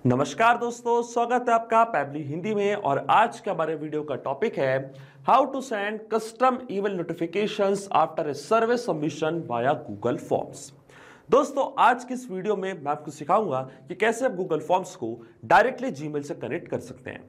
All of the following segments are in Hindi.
नमस्कार दोस्तों, स्वागत है आपका पैबली हिंदी में। और आज का हमारे वीडियो का टॉपिक है how to send custom email notifications after a survey submission via Google Forms. दोस्तों, आज की इस वीडियो में मैं आपको सिखाऊंगा कि कैसे आप गूगल फॉर्म्स को डायरेक्टली जीमेल से कनेक्ट कर सकते हैं।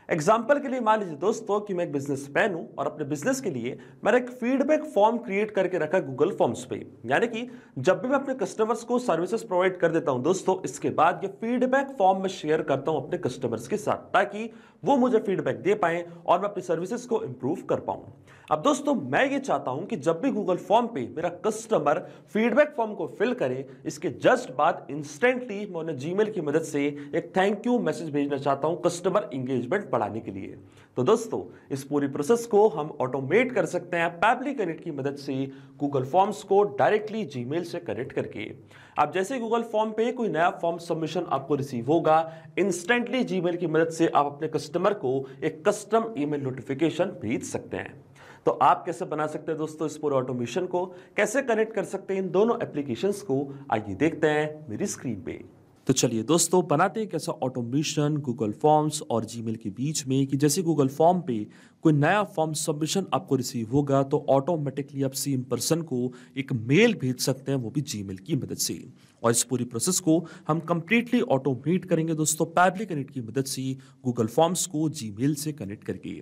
एग्जाम्पल के लिए मान लीजिए दोस्तों कि मैं एक बिजनेसमैन हूं और अपने बिजनेस के लिए मैंने एक फीडबैक फॉर्म क्रिएट करके रखा है गूगल फॉर्म्स पे। यानी कि जब भी मैं अपने कस्टमर्स को सर्विसेज प्रोवाइड कर देता हूं दोस्तों, इसके बाद ये फीडबैक फॉर्म में शेयर करता हूं अपने कस्टमर्स के साथ, ताकि वो मुझे फीडबैक दे पाए और मैं अपनी सर्विसेज को इंप्रूव कर पाऊं। अब दोस्तों, मैं ये चाहता हूं कि जब भी गूगल फॉर्म पे मेरा कस्टमर फीडबैक फॉर्म को फिल करे, इसके जस्ट बाद इंस्टेंटली मैं उन्हें जीमेल की मदद से एक थैंक यू मैसेज भेजना चाहता हूं कस्टमर इंगेजमेंट बढ़ाने के लिए। तो दोस्तों, इस पूरी प्रोसेस को हम ऑटोमेट कर सकते हैं पैबली कनेक्ट की मदद से, गूगल फॉर्म्स को डायरेक्टली जीमेल से कनेक्ट करके। आप जैसे गूगल फॉर्म पे कोई नया फॉर्म सबमिशन आपको रिसीव होगा, इंस्टेंटली जीमेल की मदद से आप अपने कस्टमर को एक कस्टम ईमेल नोटिफिकेशन भेज सकते हैं। तो आप कैसे बना सकते हैं दोस्तों इस पूरे ऑटोमेशन को, कैसे कनेक्ट कर सकते हैं इन दोनों एप्लीकेशंस को, आइए देखते हैं मेरी स्क्रीन पे। तो चलिए दोस्तों, बनाते हैं कैसा ऑटोमेशन गूगल फॉर्म्स और जीमेल के बीच में, कि जैसे गूगल फॉर्म पे कोई नया फॉर्म सबमिशन आपको रिसीव होगा तो ऑटोमेटिकली आप सेम पर्सन को एक मेल भेज सकते हैं, वो भी जीमेल की मदद से। और इस पूरी प्रोसेस को हम कंप्लीटली ऑटोमेट करेंगे दोस्तों पैबली कनेक्ट की मदद से, गूगल फॉर्म्स को जीमेल से कनेक्ट करके।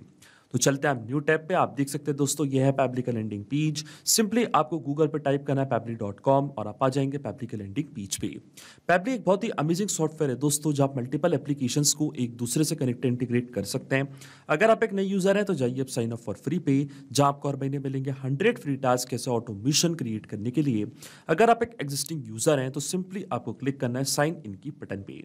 तो चलते हैं आप न्यू टैब पे। आप देख सकते हैं दोस्तों, यह है पैबली का लैंडिंग पेज। सिंपली आपको गूगल पे टाइप करना है पैबली.com और आप आ जाएंगे पैबली के लैंडिंग पेज पे। पैबली एक बहुत ही अमेजिंग सॉफ्टवेयर है दोस्तों, जहां आप मल्टीपल एप्लीकेशंस को एक दूसरे से कनेक्ट इंटीग्रेट कर सकते हैं। अगर आप एक नए यूजर हैं तो जाइए आप साइन अप फॉर फ्री पे, जहां आपको हर महीने मिलेंगे 100 फ्री टास्क कैसे ऑटोमेशन क्रिएट करने के लिए। अगर आप एक एग्जिस्टिंग यूजर हैं तो सिंपली आपको क्लिक करना है साइन इन की बटन पे।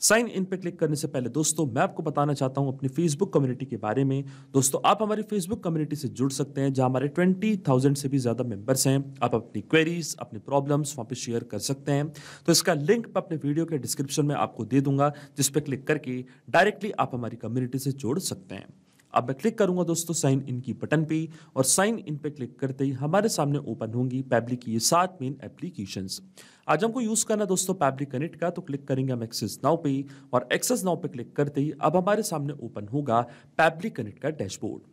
साइन इन पे क्लिक करने से पहले दोस्तों मैं आपको बताना चाहता हूं अपनी फेसबुक कम्युनिटी के बारे में। दोस्तों, आप हमारी फेसबुक कम्युनिटी से जुड़ सकते हैं, जहां हमारे 20,000 से भी ज्यादा मेंबर्स हैं। आप अपनी क्वेरीज, अपनी प्रॉब्लम्स वहां पे शेयर कर सकते हैं। तो इसका लिंक मैं अपने वीडियो के डिस्क्रिप्शन में आपको दे दूंगा, जिस पे क्लिक करके डायरेक्टली आप हमारी कम्युनिटी से जुड़ सकते हैं। अब मैं क्लिक करूंगा दोस्तों साइन इन की बटन पे, और साइन इन पे क्लिक करते ही हमारे सामने ओपन होंगी पैबली की ये 7 मेन एप्लीकेशंस। आज हमको यूज करना दोस्तों पैबली कनेक्ट का, तो क्लिक करेंगे हम एक्सेस नाउ पे, और एक्सेस नाउ पे क्लिक करते ही अब हमारे सामने ओपन होगा पैबली कनेक्ट का डैशबोर्ड।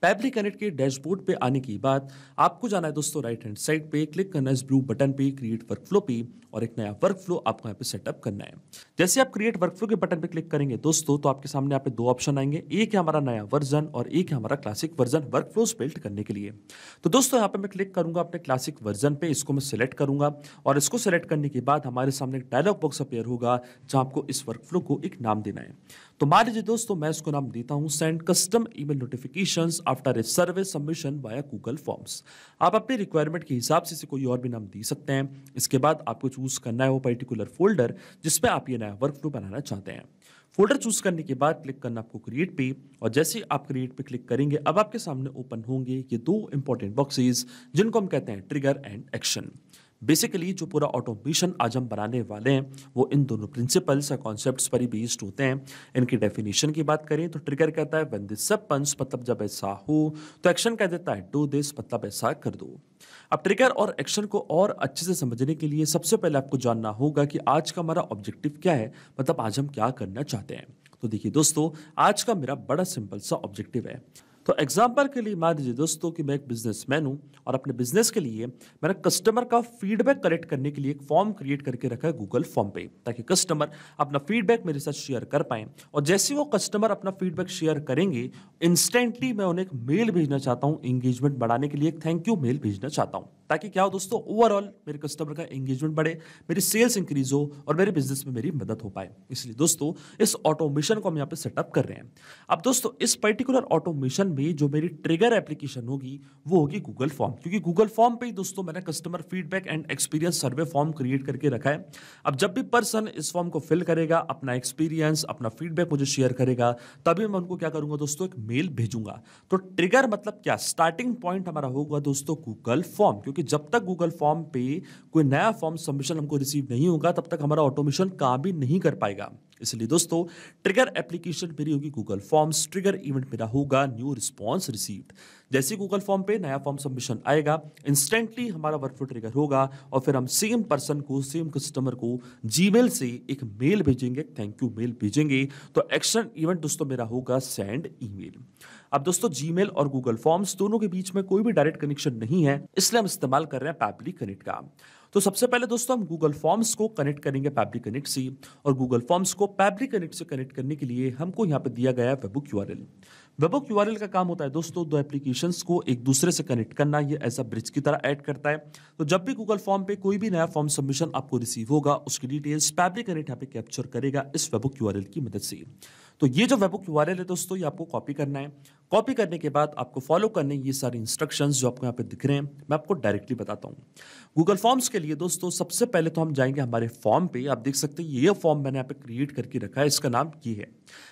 पैबली कनेक्ट के डैशबोर्ड पे आने के बाद आपको जाना है दोस्तों राइट हैंड साइड पे, क्लिक करना है इस ब्लू बटन पे क्रिएट वर्कफ्लो पे, और एक नया वर्कफ्लो आपको यहाँ पे सेटअप करना है। जैसे आप क्रिएट वर्कफ्लो के बटन पे क्लिक करेंगे दोस्तों, तो आपके सामने यहाँ पे 2 ऑप्शन आएंगे, एक है हमारा नया वर्जन और एक है हमारा क्लासिक वर्जन वर्कफ्लोज बिल्ड करने के लिए। तो दोस्तों यहाँ पे मैं क्लिक करूंगा अपने क्लासिक वर्जन पे, इसको मैं सिलेक्ट करूंगा, और इसको सिलेक्ट करने के बाद हमारे सामने एक डायलॉग बॉक्स अपीयर होगा, जहां आपको इस वर्कफ्लो को एक नाम देना है। तो मान लीजिए दोस्तों मैं इसको नाम देता हूं send custom email notifications after a survey submission via Google forms. आप अपनी रिक्वायरमेंट के हिसाब से इसे कोई और भी नाम दे सकते हैं। इसके बाद आपको चूज करना है वो पर्टिकुलर फोल्डर जिसमें आप ये नया वर्कफ्लो बनाना चाहते हैं। फोल्डर चूज करने के बाद क्लिक करना आपको क्रिएट पे, और जैसे ही आप क्रिएट पे क्लिक करेंगे अब आपके सामने ओपन होंगे ये 2 इंपॉर्टेंट बॉक्सेस, जिनको हम कहते हैं ट्रिगर एंड एक्शन। बेसिकली जो पूरा ऑटोमेशन आज हम बनाने वाले हैं वो इन दोनों प्रिंसिपल्स या कॉन्सेप्ट्स पर ही बेस्ड होते हैं। इनकी डेफिनेशन की बात करें तो ट्रिगर कहता है व्हेन दिस हैपेंस, मतलब जब ऐसा हो, तो एक्शन कह देता है डू दिस, मतलब ऐसा कर दो। अब ट्रिगर और एक्शन को और अच्छे से समझने के लिए सबसे पहले आपको जानना होगा कि आज का हमारा ऑब्जेक्टिव क्या है, मतलब आज हम क्या करना चाहते हैं। तो देखिए दोस्तों, आज का मेरा बड़ा सिंपल सा ऑब्जेक्टिव है। तो एग्जाम्पल के लिए मान लीजिए दोस्तों कि मैं एक बिजनेसमैन हूं और अपने बिजनेस के लिए मैंने कस्टमर का फीडबैक कलेक्ट करने के लिए एक फॉर्म क्रिएट करके रखा है गूगल फॉर्म पे, ताकि कस्टमर अपना फीडबैक मेरे साथ शेयर कर पाए। और जैसे वो कस्टमर अपना फीडबैक शेयर करेंगे, इंस्टेंटली मैं उन्हें एक मेल भेजना चाहता हूं एंगेजमेंट बढ़ाने के लिए, एक थैंक यू मेल भेजना चाहता हूं, ताकि क्या हो दोस्तों, ओवरऑल मेरे कस्टमर का एंगेजमेंट बढ़े, मेरी सेल्स इंक्रीज हो और मेरे बिजनेस में मेरी मदद हो पाए। इसलिए दोस्तों इस ऑटोमेशन को हम यहाँ पे सेटअप कर रहे हैं। अब दोस्तों इस पर्टिकुलर ऑटोमेशन में जो मेरी ट्रिगर एप्लीकेशन होगी वो होगी गूगल फॉर्म, क्योंकि गूगल फॉर्म पे ही दोस्तों मैंने customer feedback and experience survey form create करके रखा है। अब जब भी पर्सन इस फॉर्म को फिल करेगा, अपना एक्सपीरियंस, अपना फीडबैक मुझे शेयर करेगा, तभी मैं उनको क्या करूंगा दोस्तों, एक मेल भेजूंगा। तो ट्रिगर मतलब क्या, स्टार्टिंग पॉइंट हमारा होगा दोस्तों गूगल फॉर्म, क्योंकि जब तक गूगल फॉर्म पे कोई नया फॉर्म सबमिशन हमको रिसीव नहीं होगा तब तक हमारा ऑटोमेशन काम भी नहीं कर पाएगा। इसलिए दोस्तों ट्रिगर एप्लीकेशन मेरी होगी गूगल फॉर्म्स, ट्रिगर इवेंट मेरा होगा न्यू रिस्पॉन्स रिसीव्ड। जैसे गूगल फॉर्म पे नया फॉर्म सबमिशन आएगा, इंस्टेंटली हमारा वर्कफ्लो ट्रिगर होगा और फिर हम सेम पर्सन को, सेम कस्टमर को जीमेल से एक मेल भेजेंगे, थैंक यू मेल भेजेंगे। तो एक्शन इवेंट दोस्तों मेरा होगा सेंड ईमेल। अब दोस्तों जीमेल और गूगल फॉर्म्स दोनों के बीच में कोई भी डायरेक्ट कनेक्शन नहीं है, इसलिए हम इस्तेमाल कर रहे हैं पैबली कनेक्ट का। तो सबसे पहले दोस्तों हम गूगल फॉर्म्स को कनेक्ट करेंगे पैबली कनेक्ट से, और गूगल फॉर्म्स को पैबली कनेक्ट से कनेक्ट करने के लिए हमको यहाँ पे दिया गया है वेबहुक यूआरएल। वेबहुक यूआरएल का काम होता है दोस्तों दो एप्लीकेशंस को एक दूसरे से कनेक्ट करना, ये ऐसा ब्रिज की तरह ऐड करता है। तो जब भी गूगल फॉर्म पे कोई भी नया फॉर्म सबमिशन आपको रिसीव होगा, उसकी डिटेल्स पैबली कनेक्ट यहाँ पे कैप्चर करेगा इस वेबहुक यूआरएल की मदद से। तो ये जो वेबहुक यूआरएल है दोस्तों, ये आपको कॉपी करना है। कॉपी करने के बाद आपको फॉलो करने ये सारे इंस्ट्रक्शंस जो आपको यहाँ पे दिख रहे हैं, मैं आपको डायरेक्टली बताता हूँ। गूगल फॉर्म्स के लिए दोस्तों सबसे पहले तो हम जाएंगे हमारे फॉर्म पे। आप देख सकते हैं ये फॉर्म मैंने यहाँ पे क्रिएट करके रखा है, इसका नाम ये है।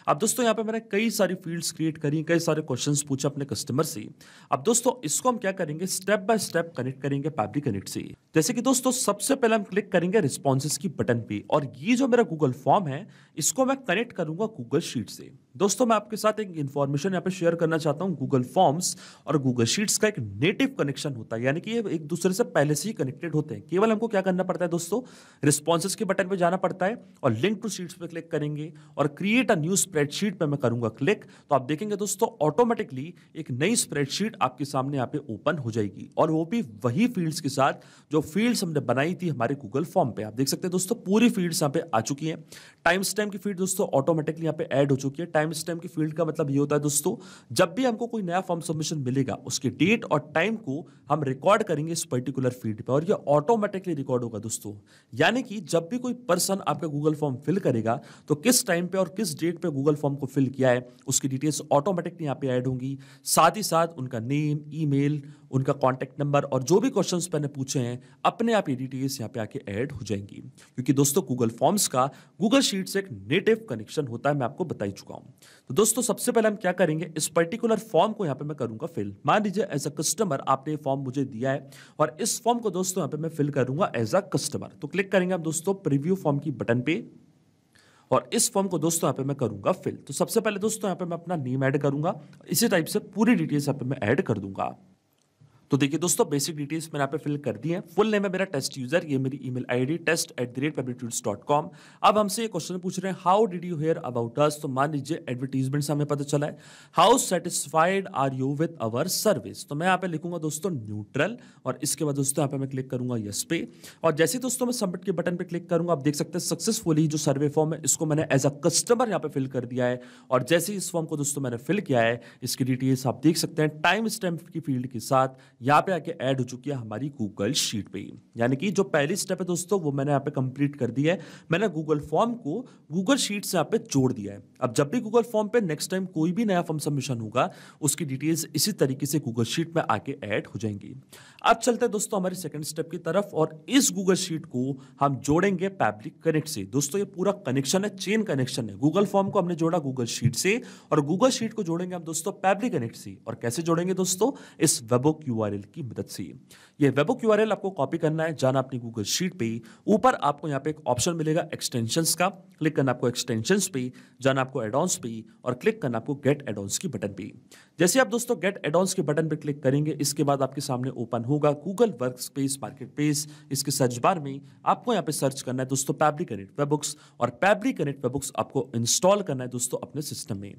अब दोस्तों यहाँ पे मैंने कई सारी फील्ड्स क्रिएट करी, कई सारे क्वेश्चंस पूछे अपने कस्टमर से। अब दोस्तों इसको हम क्या करेंगे, स्टेप बाय स्टेप कनेक्ट करेंगे पैबली कनेक्ट से। जैसे कि दोस्तों सबसे पहले हम क्लिक करेंगे रिस्पॉन्सेज की बटन पे, और ये जो मेरा गूगल फॉर्म है इसको मैं कनेक्ट करूंगा गूगल शीट से। दोस्तों मैं आपके साथ एक इन्फॉर्मेशन यहाँ पे शेयर करना चाहता हूँ। गूगल फॉर्म्स और गूगल शीट्स का एक नेटिव कनेक्शन होता है, यानी कि ये एक दूसरे से पहले से ही कनेक्टेड होते हैं। केवल हमको क्या करना पड़ता है दोस्तों, रिस्पॉन्सेज के बटन पे जाना पड़ता है और लिंक टू शीट्स पे क्लिक करेंगे, और क्रिएट अ न्यू स्प्रेडशीट पे मैं करूंगा क्लिक। तो आप देखेंगे दोस्तों ऑटोमेटिकली एक नई स्प्रेडशीट आपके सामने यहाँ पे ओपन हो जाएगी, और वो भी वही फील्ड्स के साथ जो फील्ड्स हमने बनाई थी हमारे गूगल फॉर्म पे। आप देख सकते हैं दोस्तों पूरी फील्ड्स यहाँ पे आ चुकी हैं। टाइम स्टैम्प की फील्ड दोस्तों ऑटोमेटिकली यहाँ पे ऐड हो चुकी है। टाइम स्टैम्प की फील्ड का मतलब ये होता है दोस्तों, जब भी हमको कोई नया फॉर्म सबमिशन मिलेगा उसके डेट और टाइम को हम रिकॉर्ड करेंगे इस पर्टिकुलर फील्ड पे, और ये ऑटोमेटिकली रिकॉर्ड होगा दोस्तों। यानी कि जब भी कोई पर्सन आपका गूगल फॉर्म फिल करेगा तो किस टाइम पे और किस डेट पे गूगल फॉर्म को फिल किया है उसकी डिटेल्स ऑटोमेटिकली यहाँ पे ऐड होंगी। साथ ही साथ उनका नेम, ईमेल, उनका कॉन्टैक्ट नंबर और जो भी क्वेश्चंस मैंने पूछे हैं अपने आप ये डिटेल्स यहाँ पे आके ऐड हो जाएंगी, क्योंकि दोस्तों गूगल फॉर्म्स का गूगल शीट से एक नेटिव कनेक्शन होता है, मैं आपको बता ही चुका हूं। तो दोस्तों सबसे पहले हम क्या करेंगे, इस पर्टिकुलर फॉर्म को यहाँ पे मैं करूंगा फिल। मान लीजिए एज अ कस्टमर आपने ये फॉर्म मुझे दिया है, और इस फॉर्म को दोस्तों यहाँ पे मैं फिल करूंगा एज अ कस्टमर। तो क्लिक करेंगे हम दोस्तों प्रीव्यू फॉर्म की बटन पे, और इस फॉर्म को दोस्तों यहाँ पे मैं करूंगा फिल। तो सबसे पहले दोस्तों यहाँ पे मैं अपना नेम ऐड करूंगा, इसी टाइप से पूरी डिटेल्स यहाँ पे मैं ऐड कर दूंगा। तो देखिए दोस्तों बेसिक डिटेल्स मैंने यहाँ पे फिल कर दी है। फुल नेम है मेरा टेस्ट यूजर, ये मेरी ईमेल आईडी test@publictools.com। अब हमसे ये क्वेश्चन पूछ रहे हैं how did you hear about us. तो मान लीजिए एडवर्टीजमेंट से हमें पता चला है how satisfied are you with our service. तो मैं यहाँ पे लिखूंगा दोस्तों न्यूट्रल, और इसके बाद दोस्तों यहाँ पे मैं क्लिक करूंगा यस पे, और जैसे दोस्तों मैं सबमिट के बटन पे क्लिक करूंगा आप देख सकते हैं सक्सेसफुली जो सर्वे फॉर्म है इसको मैंने एज अ कस्टमर यहाँ पे फिल कर दिया है। और जैसे ही इस फॉर्म को दोस्तों मैंने फिल किया है इसकी डिटेल्स आप देख सकते हैं टाइम स्टैम्प की फील्ड के साथ यहाँ पे आके ऐड हो चुकी है हमारी गूगल शीट पे। यानी कि जो पहली स्टेप है दोस्तों वो मैंने यहाँ पे कंप्लीट कर दी है। मैंने गूगल फॉर्म को गूगल शीट से यहाँ पे जोड़ दिया है। अब जब भी गूगल फॉर्म पे नेक्स्ट टाइम कोई भी नया फॉर्म सबमिशन होगा उसकी डिटेल्स इसी तरीके से गूगल शीट में आके ऐड हो जाएंगी। अब चलते हैं दोस्तों हमारी सेकंड स्टेप की तरफ, और इस गूगल शीट को हम जोड़ेंगे पैबली कनेक्ट से। दोस्तों ये पूरा कनेक्शन है, चेन कनेक्शन है। गूगल फॉर्म को हमने जोड़ा गूगल शीट से, और गूगल शीट को जोड़ेंगे हम दोस्तों पैबली कनेक्ट से। और कैसे जोड़ेंगे दोस्तों, इस वेबहुक यूआरएल की मदद से। ये वेबहुक यूआरएल आपको कॉपी करना है, जाना अपनी गूगल शीट पे, ऊपर आपको यहाँ पे एक ऑप्शन मिलेगा एक्सटेंशंस का, क्लिक करना आपको एक्सटेंशंस पे, जाना आपको एडॉन्स पे, और क्लिक करना आपको गेट एडॉन्स की बटन पे। जैसे आप दोस्तों गेट एडॉन्स के बटन पे क्लिक करेंगे इसके बाद आपके सामने ओपन होगा गूगल वर्कस्पेस मार्केटप्लेस। इसके सर्च बार में आपको यहाँ पे सर्च करना है दोस्तों पैबली कनेक्ट वेबहुक्स, और पैबली कनेक्ट वेबहुक्स आपको इंस्टॉल करना है दोस्तों अपने सिस्टम में।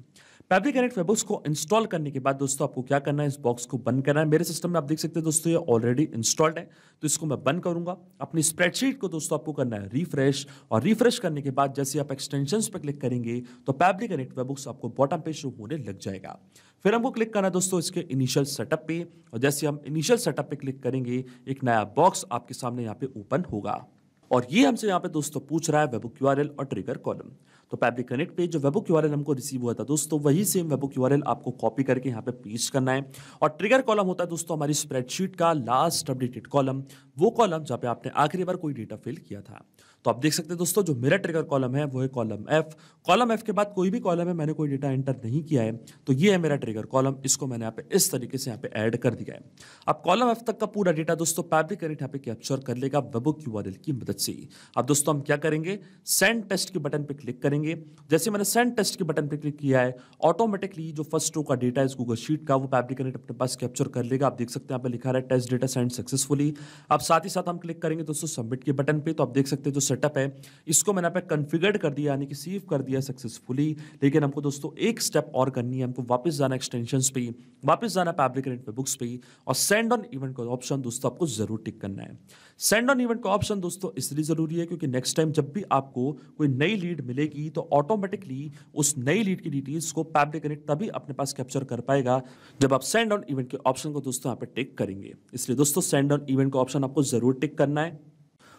पैबली कनेक्ट वेबहुक्स को इंस्टॉल करने के बाद दोस्तों आपको क्या करना है, इस बॉक्स को बंद करना है। मेरे सिस्टम में आप देख सकते हैं दोस्तों ये ऑलरेडी इंस्टॉल्ड है, तो इसको मैं बंद करूंगा। अपनी स्प्रेडशीट को दोस्तों आपको करना है रिफ्रेश, और रिफ्रेश करने के बाद जैसे आप एक्सटेंशंस पे क्लिक करेंगे तो पैबली कनेक्ट वेबहुक्स आपको बॉटम पे शो होने लग जाएगा। फिर हमको क्लिक करना है दोस्तों इसके इनिशियल सेटअप पे, और जैसे हम इनिशियल सेटअप पे क्लिक करेंगे एक नया बॉक्स आपके सामने यहाँ पे ओपन होगा, और ये हमसे यहाँ पे दोस्तों पूछ रहा है वेबहुक यूआरएल और ट्रिगर कॉलम। तो पैबली कनेक्ट पे जो वेबहुक यूआरएल हमको रिसीव हुआ था दोस्तों वही सेम वेबहुक यूआरएल आपको कॉपी करके यहाँ पे पेस्ट करना है। और ट्रिगर कॉलम होता है दोस्तों हमारी स्प्रेडशीट का लास्ट अपडेटेड कॉलम, वो कॉलम जहाँ पे आपने आखिरी बार कोई डेटा फिल किया था। तो आप देख सकते हैं दोस्तों, जो मेरा ट्रिगर कॉलम है वो है कॉलम एफ। कॉलम एफ के बाद कोई भी कॉलम है, मैंने कोई डेटा एंटर नहीं किया है, तो ये है मेरा ट्रिगर कॉलम। इसको मैंने यहाँ पे इस तरीके से यहाँ पे ऐड कर दिया है। अब कॉलम एफ तक का पूरा डेटा दोस्तों फैब्रिक कनेक्ट यहाँ पे कैप्चर कर लेगा वेबहोok यूआरएल की मदद से। अब दोस्तों हम क्या करेंगे, सेंड टेस्ट के बटन पे क्लिक करेंगे। जैसे मैंने सेंड टेस्ट के बटन पे क्लिक किया है, ऑटोमेटिकली जो फर्स्ट रो का डेटा है इस गूगल शीट का, वो फैब्रिक कनेक्ट अपने पास कैप्चर कर लेगा। आप देख सकते हैं यहाँ पे लिखा है टेस्ट डेटा सेंड सक्सेसफुली। अब साथ ही साथ हम क्लिक करेंगे दोस्तों सबमिट के बटन पे, तो आप देख सकते हैं जो सेटअप है इसको मैंने यहाँ पे कॉन्फ़िगर कर दिया, यानी कि सेव कर दिया सक्सेसफुली। लेकिन हमको दोस्तों एक स्टेप और करनी है, हमको वापस जाना एक्सटेंशंस पे, वापस जाना फैब्रिक कनेक्ट वेबबुक्स पे, और सेंड ऑन इवेंट का ऑप्शन दोस्तों आपको जरूर टिक करना है। सेंड ऑन इवेंट का ऑप्शन दोस्तों इसलिए जरूरी है क्योंकि नेक्स्ट टाइम जब भी आपको कोई नई लीड मिलेगी तो ऑटोमेटिकली उस नई लीड की डिटेल्स को फैब्रिक कनेक्ट तभी अपने पास कैप्चर कर पाएगा जब आप सेंड ऑन इवेंट के ऑप्शन को दोस्तों यहाँ पे टिक करेंगे। इसलिए दोस्तों सेंड ऑन इवेंट का ऑप्शन आपको जरूर टिक करना है।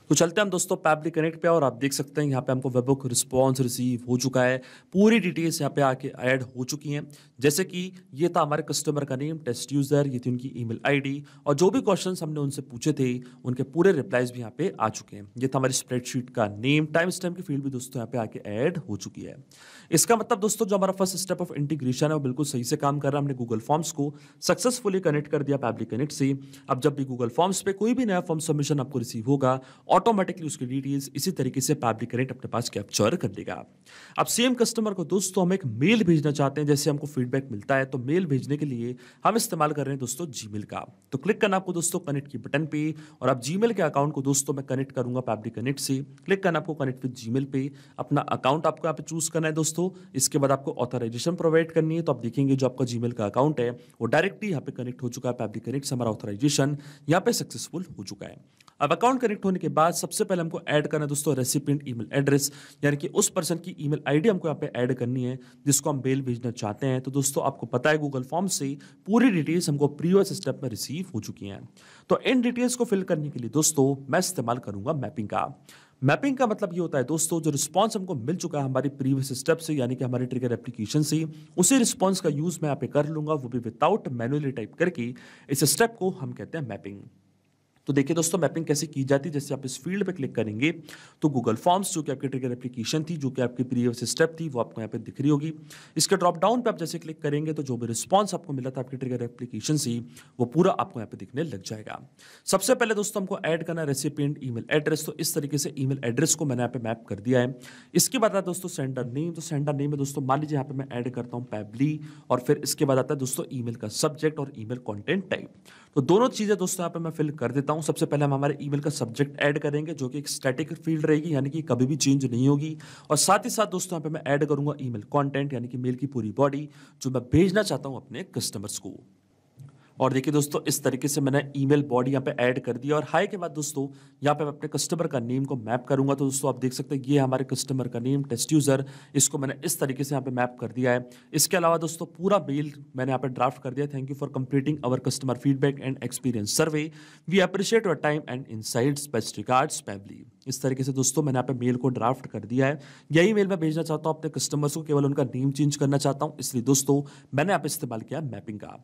तो चलते हैं हम दोस्तों फैब्रिक कनेक्ट पे, और आप देख सकते हैं यहाँ पे हमको वेबहुक रिस्पॉन्स रिसीव हो चुका है। पूरी डिटेल्स यहाँ पे आके ऐड हो चुकी हैं, जैसे कि ये था हमारे कस्टमर का नेम, टेस्ट यूजर, ये थी उनकी ईमेल आईडी, और जो भी क्वेश्चंस हमने उनसे पूछे थे उनके पूरे रिप्लाईज भी यहाँ पे आ चुके हैं। ये था हमारी स्प्रेडशीट का नेम, टाइम स्टैम्प की फील्ड भी दोस्तों यहाँ पे आके ऐड हो चुकी है। इसका मतलब दोस्तों जो हमारा फर्स्ट स्टेप ऑफ इंटीग्रेशन है वो बिल्कुल सही से काम कर रहा है। हमने गूगल फॉर्म्स को सक्सेसफुली कनेक्ट कर दिया फैब्रिक कनेक्ट से। अब जब भी गूगल फॉर्म्स पे कोई भी नया फॉर्म सबमिशन आपको रिसीव होगा, ऑटोमेटिकली उसकी डिटेल्स इसी तरीके से फैब्रिक कनेक्ट अपने पास कैप्चर कर लेगा। अब सेम कस्टमर को दोस्तों हम एक मेल भेजना चाहते हैं, जैसे हमको फीडबैक मिलता है, तो मेल भेजने के लिए हम इस्तेमाल कर रहे हैं दोस्तों जीमेल का। तो क्लिक करना आपको दोस्तों कनेक्ट की बटन पे, और अब जीमेल के अकाउंट को दोस्तों मैं कनेक्ट करूंगा फैब्रिक कनेक्ट से। क्लिक करना आपको कनेक्ट विद जीमेल पे, अपना अकाउंट आपको यहाँ पे चूज करना है दोस्तों। इसके बाद आपको ऑथराइजेशन प्रोवाइड करनी है। तो आप देखेंगे जो आपका जीमेल का अकाउंट है वो डायरेक्टली यहाँ पे कनेक्ट हो चुका है फैब्रिक कनेक्ट से। हमारा ऑथराइजेशन यहाँ पे सक्सेसफुल हो चुका है। अब अकाउंट कनेक्ट होने के बाद सबसे पहले हमको ऐड करना है दोस्तों रेसिपिएंट ईमेल एड्रेस, यानी कि उस पर्सन की ईमेल आईडी हमको यहाँ पे ऐड करनी है जिसको हम मेल भेजना चाहते हैं। तो दोस्तों आपको पता है गूगल फॉर्म से पूरी डिटेल्स हमको प्रीवियस स्टेप में रिसीव हो चुकी हैं। तो इन डिटेल्स को फिल करने के लिए दोस्तों मैं इस्तेमाल करूंगा मैपिंग का। मैपिंग का मतलब ये होता है दोस्तों, जो रिस्पांस हमको मिल चुका है हमारी प्रीवियस स्टेप से, यानी कि हमारे ट्रिगर एप्लीकेशन से, उसी रिस्पांस का यूज मैं यहाँ पे कर लूंगा, वो भी विदाउट मैनुअली टाइप करके। इस स्टेप को हम कहते हैं मैपिंग। तो देखिए दोस्तों मैपिंग कैसे की जाती है। जैसे आप इस फील्ड पे क्लिक करेंगे तो गूगल फॉर्म्स जो कि आपकी ट्रिगर एप्लीकेशन थी, जो कि आपकी प्रीवियस स्टेप थी, वो आपको यहाँ पे दिख रही होगी। इसके ड्रॉप डाउन पे आप जैसे क्लिक करेंगे तो जो भी रिस्पांस आपको मिला था आपकी ट्रिगर एप्लीकेशन से, वो पूरा आपको यहाँ पे दिखने लग जाएगा। सबसे पहले दोस्तों हमको ऐड करना है रेसिपिएंट ईमेल एड्रेस। तो इस तरीके से ईमेल एड्रेस को मैंने यहाँ पे मैप कर दिया है। इसके बाद आता है दोस्तों सेंडर नेम। तो सेंडर नेम में दोस्तों मान लीजिए यहाँ पे मैं ऐड करता हूँ पैबली, और फिर इसके बाद आता है दोस्तों ईमेल का सब्जेक्ट और ईमेल कॉन्टेंट टाइप। तो दोनों चीजें दोस्तों यहाँ पे मैं फिल कर देता हूँ। सबसे पहले हम हमारे ईमेल का सब्जेक्ट ऐड करेंगे, जो कि एक स्टैटिक फील्ड रहेगी, यानी कि कभी भी चेंज नहीं होगी। और साथ ही साथ दोस्तों यहाँ पे मैं ऐड करूंगा ईमेल कंटेंट, यानी कि मेल की पूरी बॉडी जो मैं भेजना चाहता हूँ अपने कस्टमर्स को। और देखिए दोस्तों इस तरीके से मैंने ईमेल बॉडी यहाँ पे ऐड कर दिया। और हाई के बाद दोस्तों यहाँ पे मैं अपने कस्टमर का नेम को मैप करूंगा। तो दोस्तों आप देख सकते हैं ये हमारे कस्टमर का नेम टेस्ट यूजर, इसको मैंने इस तरीके से यहाँ पे मैप कर दिया है। इसके अलावा दोस्तों पूरा मेल मैंने यहाँ पे ड्राफ्ट कर दिया। Thank you for completing our customer feedback and experience survey, we appreciate your time and insights, best regards Pabbly. इस तरीके से दोस्तों मैंने यहाँ पे मेल को ड्राफ्ट कर दिया है। यही मेल मैं भेजना चाहता हूँ अपने कस्टमर्स को, केवल उनका नेम चेंज करना चाहता हूँ, इसलिए दोस्तों मैंने यहाँ पे इस्तेमाल किया मैपिंग का।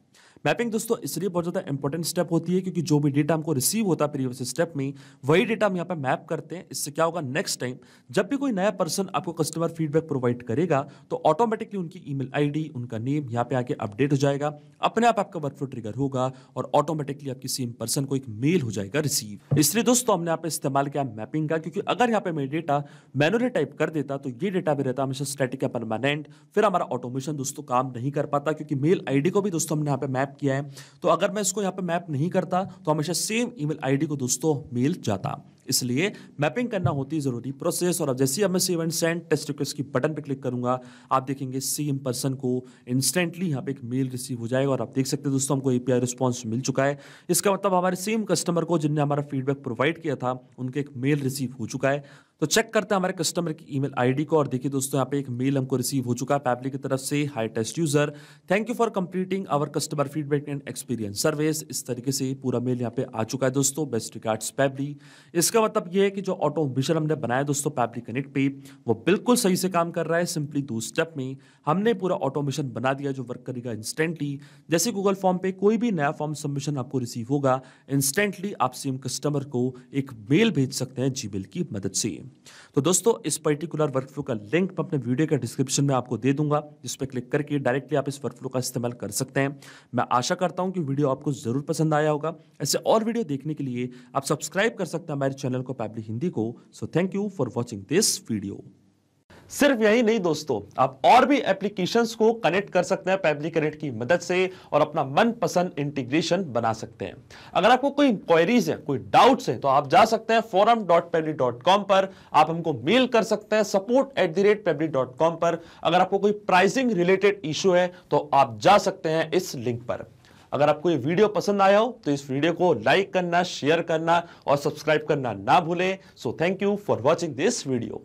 मैपिंग दोस्तों इसलिए बहुत ज्यादा इंपॉर्टेंट स्टेप होती है क्योंकि जो भी डेटा हमको रिसीव होता है प्रीवियस स्टेप में, वही डेटा हम यहाँ पे मैप करते हैं। इससे क्या होगा, नेक्स्ट टाइम जब भी कोई नया पर्सन आपको कस्टमर फीडबैक प्रोवाइड करेगा तो ऑटोमेटिकली उनकी ईमेल आईडी, उनका नेम यहाँ पे आके अपडेट हो जाएगा, अपने आप आपका वर्कफ्लो ट्रिगर होगा और ऑटोमेटिकली आपकी सेम पर्सन को एक मेल हो जाएगा रिसीव। इसलिए दोस्तों हमने यहाँ पे इस्तेमाल किया मैपिंग का, क्योंकि अगर यहाँ पे मैं डेटा मैनुअली टाइप कर देता तो ये डेटा भी रहता हमेशा स्टैटिक या परमानेंट, फिर हमारा ऑटोमेशन दोस्तों काम नहीं कर पाता, क्योंकि मेल आईडी को भी दोस्तों हमने यहाँ पे मैप किया है। तो अगर मैं इसको यहाँ पे मैप नहीं करता तो हमेशा सेम ईमेल आईडी को दोस्तों मेल जाता, इसलिए मैपिंग करना होती है जरूरी प्रोसेस। और अब जैसे अब मैं save and send test request की बटन पे क्लिक करूंगा, आप देखेंगे सेम पर्सन को इंस्टेंटली यहाँ पे एक मेल रिसीव हो जाएगा। और आप देख सकते हैं दोस्तों हमको एपीआई रिस्पांस मिल चुका है। इसका मतलब हमारे सेम कस्टमर को जिनने हमारा फीडबैक प्रोवाइड किया था उनके एक मेल रिसीव हो चुका है। तो चेक करते हैं हमारे कस्टमर की ईमेल आईडी को, और देखिए दोस्तों यहाँ पे एक मेल हमको रिसीव हो चुका है पैबली की तरफ से। Hi test user, thank you for completing our customer feedback and experience service. इस तरीके से पूरा मेल यहाँ पे आ चुका है दोस्तों, बेस्ट रिगार्ड्स पैबली। इसका मतलब ये है कि जो ऑटोमेशन हमने बनाया दोस्तों पैबली कनेक्ट पे, वो बिल्कुल सही से काम कर रहा है। सिंपली 2 स्टेप में हमने पूरा ऑटोमेशन बना दिया जो वर्क करेगा इंस्टेंटली। जैसे गूगल फॉर्म पे कोई भी नया फॉर्म सबमिशन आपको रिसीव होगा, इंस्टेंटली आप सेम कस्टमर को एक मेल भेज सकते हैं जीमेल की मदद से। तो दोस्तों इस पर्टिकुलर वर्कफ्लो का लिंक मैं अपने वीडियो के डिस्क्रिप्शन में आपको दे दूंगा, जिस पर क्लिक करके डायरेक्टली आप इस वर्कफ्लो का इस्तेमाल कर सकते हैं। मैं आशा करता हूं कि वीडियो आपको जरूर पसंद आया होगा। ऐसे और वीडियो देखने के लिए आप सब्सक्राइब कर सकते हैं हमारे चैनल को पैबली हिंदी को। So thank you for watching this video. सिर्फ यही नहीं दोस्तों, आप और भी एप्लीकेशंस को कनेक्ट कर सकते हैं पैबली कनेक्ट की मदद से और अपना मनपसंद इंटीग्रेशन बना सकते हैं। अगर आपको कोई क्वेरीज है, कोई डाउट्स है, तो आप जा सकते हैं forum.pebly.com पर, आप हमको मेल कर सकते हैं support@pebly.com पर। अगर आपको कोई प्राइसिंग रिलेटेड इशू है तो आप जा सकते हैं इस लिंक पर। अगर आपको ये वीडियो पसंद आया हो तो इस वीडियो को लाइक करना, शेयर करना और सब्सक्राइब करना ना भूलें। So thank you for watching this video.